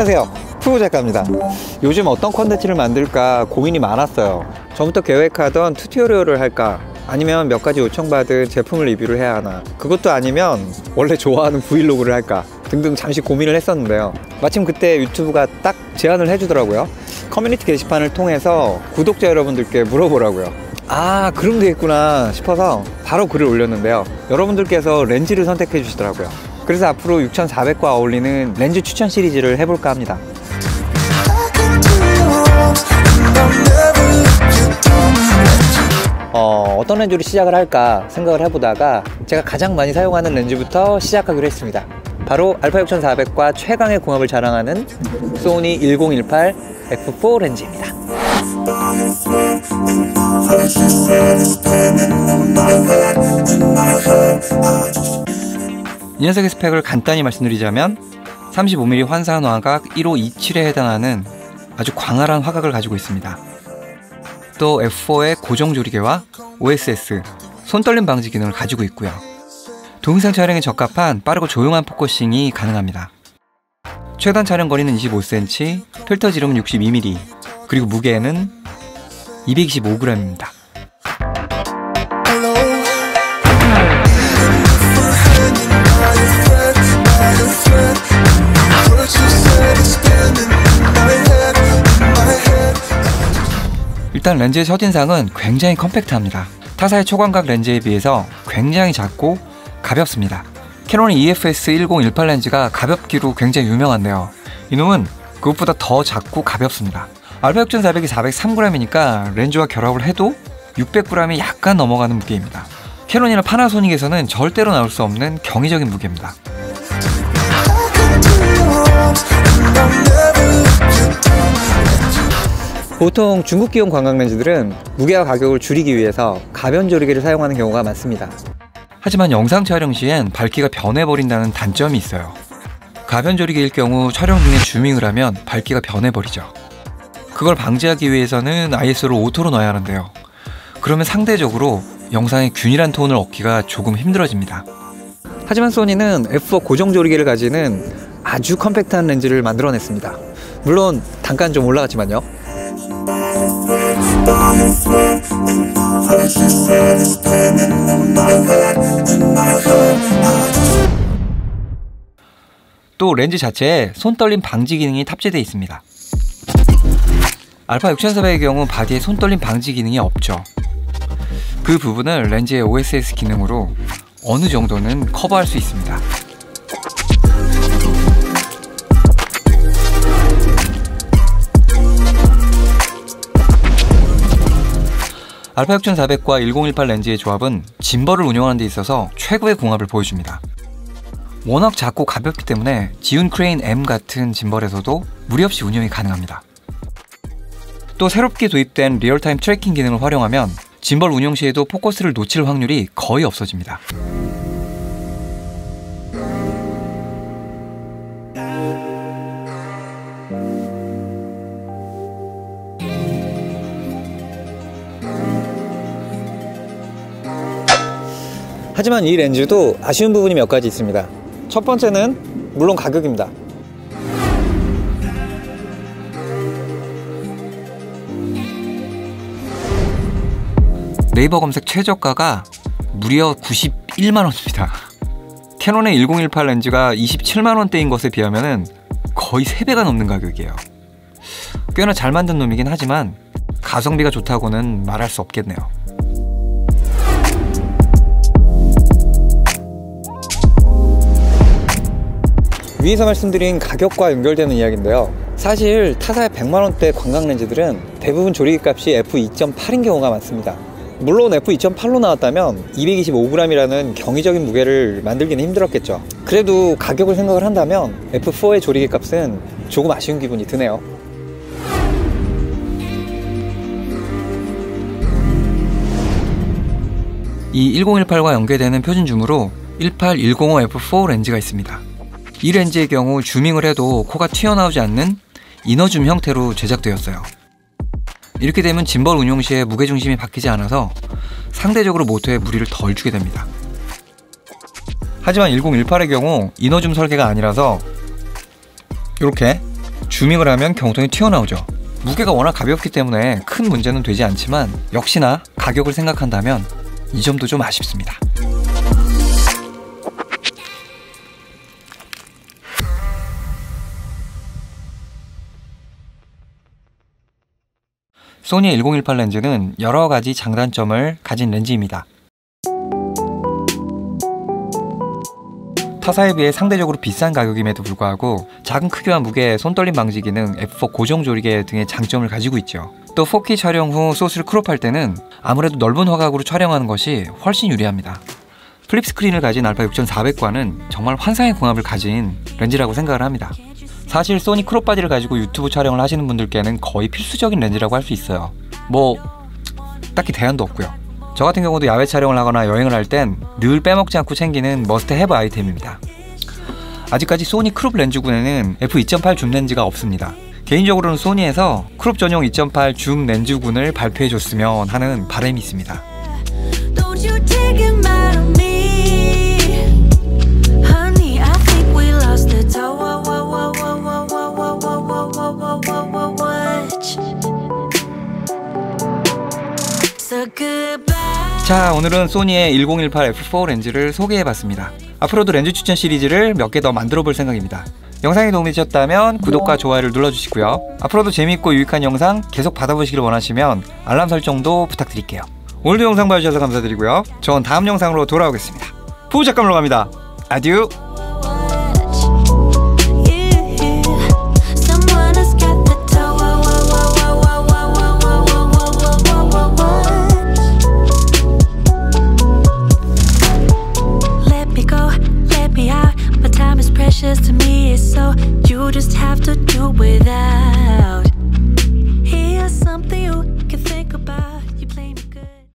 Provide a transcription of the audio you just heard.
안녕하세요, 푸우 작가입니다. 요즘 어떤 컨텐츠를 만들까 고민이 많았어요. 전부터 계획하던 튜토리얼을 할까, 아니면 몇 가지 요청받은 제품을 리뷰를 해야 하나, 그것도 아니면 원래 좋아하는 브이로그를 할까 등등 잠시 고민을 했었는데요. 마침 그때 유튜브가 딱 제안을 해주더라고요. 커뮤니티 게시판을 통해서 구독자 여러분들께 물어보라고요. 아, 그럼 되겠구나 싶어서 바로 글을 올렸는데요. 여러분들께서 렌즈를 선택해 주시더라고요. 그래서 앞으로 6400과 어울리는 렌즈 추천 시리즈를 해볼까 합니다. 어떤 렌즈로 시작을 할까 생각을 해보다가 제가 가장 많이 사용하는 렌즈부터 시작하기로 했습니다. 바로 알파 6400과 최강의 궁합을 자랑하는 소니 1018 f4 렌즈입니다. 이 녀석의 스펙을 간단히 말씀드리자면 35mm 환산 화각 1527에 해당하는 아주 광활한 화각을 가지고 있습니다. 또 F4의 고정 조리개와 OSS, 손떨림 방지 기능을 가지고 있고요. 동영상 촬영에 적합한 빠르고 조용한 포커싱이 가능합니다. 최단 촬영 거리는 25cm, 필터 지름은 62mm, 그리고 무게는 225g입니다. 일단 렌즈의 첫인상은 굉장히 컴팩트합니다. 타사의 초광각 렌즈에 비해서 굉장히 작고 가볍습니다. 캐논의 EFS 1018 렌즈가 가볍기로 굉장히 유명한데요. 이놈은 그것보다 더 작고 가볍습니다. 알파 6400이 403g이니까 렌즈와 결합을 해도 600g이 약간 넘어가는 무게입니다. 캐논이나 파나소닉에서는 절대로 나올 수 없는 경이적인 무게입니다. 보통 중국기용 광각 렌즈들은 무게와 가격을 줄이기 위해서 가변 조리개를 사용하는 경우가 많습니다. 하지만 영상 촬영 시엔 밝기가 변해버린다는 단점이 있어요. 가변 조리개일 경우 촬영 중에 줌밍을 하면 밝기가 변해버리죠. 그걸 방지하기 위해서는 ISO를 오토로 놔야 하는데요. 그러면 상대적으로 영상의 균일한 톤을 얻기가 조금 힘들어집니다. 하지만 소니는 F4 고정 조리개를 가지는 아주 컴팩트한 렌즈를 만들어냈습니다. 물론 단가는 좀 올라갔지만요. 또 렌즈 자체에 손떨림 방지 기능이 탑재되어 있습니다. 알파 6400의 경우 바디에 손떨림 방지 기능이 없죠. 그 부분을 렌즈의 OSS 기능으로 어느 정도는 커버할 수 있습니다. 알파 6400과 1018 렌즈의 조합은 짐벌을 운용하는 데 있어서 최고의 궁합을 보여줍니다. 워낙 작고 가볍기 때문에 지운 크레인 M 같은 짐벌에서도 무리 없이 운용이 가능합니다. 또 새롭게 도입된 리얼타임 트래킹 기능을 활용하면 짐벌 운용 시에도 포커스를 놓칠 확률이 거의 없어집니다. 하지만 이 렌즈도 아쉬운 부분이 몇 가지 있습니다. 첫 번째는 물론 가격입니다. 네이버 검색 최저가가 무려 91만원입니다. 캐논의 1018 렌즈가 27만원대인 것에 비하면 거의 3배가 넘는 가격이에요. 꽤나 잘 만든 놈이긴 하지만 가성비가 좋다고는 말할 수 없겠네요. 위에서 말씀드린 가격과 연결되는 이야기인데요. 사실 타사의 100만원대 광각 렌즈들은 대부분 조리개 값이 f2.8인 경우가 많습니다. 물론 f2.8로 나왔다면 225g이라는 경이적인 무게를 만들기는 힘들었겠죠. 그래도 가격을 생각을 한다면 f4의 조리개 값은 조금 아쉬운 기분이 드네요. 이 1018과 연계되는 표준 줌으로 18105F4 렌즈가 있습니다. 이 렌즈의 경우 줌밍을 해도 코가 튀어나오지 않는 이너줌 형태로 제작되었어요. 이렇게 되면 짐벌 운용 시에 무게중심이 바뀌지 않아서 상대적으로 모터에 무리를 덜 주게 됩니다. 하지만 1018의 경우 이너줌 설계가 아니라서 이렇게 줌밍을 하면 경통이 튀어나오죠. 무게가 워낙 가볍기 때문에 큰 문제는 되지 않지만 역시나 가격을 생각한다면 이 점도 좀 아쉽습니다. 소니 1018 렌즈는 여러가지 장단점을 가진 렌즈입니다. 타사에 비해 상대적으로 비싼 가격임에도 불구하고 작은 크기와 무게, 손떨림 방지 기능, F4 고정 조리개 등의 장점을 가지고 있죠. 또 4K 촬영 후 소스를 크롭할 때는 아무래도 넓은 화각으로 촬영하는 것이 훨씬 유리합니다. 플립 스크린을 가진 알파 6400과는 정말 환상의 궁합을 가진 렌즈라고 생각을 합니다. 사실 소니 크롭 바디를 가지고 유튜브 촬영을 하시는 분들께는 거의 필수적인 렌즈라고 할 수 있어요. 뭐 딱히 대안도 없고요. 저 같은 경우도 야외 촬영을 하거나 여행을 할 땐 늘 빼먹지 않고 챙기는 머스트 해브 아이템입니다. 아직까지 소니 크롭 렌즈군에는 f2.8 줌 렌즈가 없습니다. 개인적으로는 소니에서 크롭 전용 2.8 줌 렌즈군을 발표해줬으면 하는 바람이 있습니다. 자, 오늘은 소니의 1018 F4 렌즈를 소개해봤습니다. 앞으로도 렌즈 추천 시리즈를 몇 개 더 만들어 볼 생각입니다. 영상이 도움이 되셨다면 구독과 좋아요를 눌러주시고요. 앞으로도 재미있고 유익한 영상 계속 받아보시길 원하시면 알람 설정도 부탁드릴게요. 오늘도 영상 봐주셔서 감사드리고요. 전 다음 영상으로 돌아오겠습니다. 부부 잠깐만 갑니다. 아듀. To me, it's so you just have to do without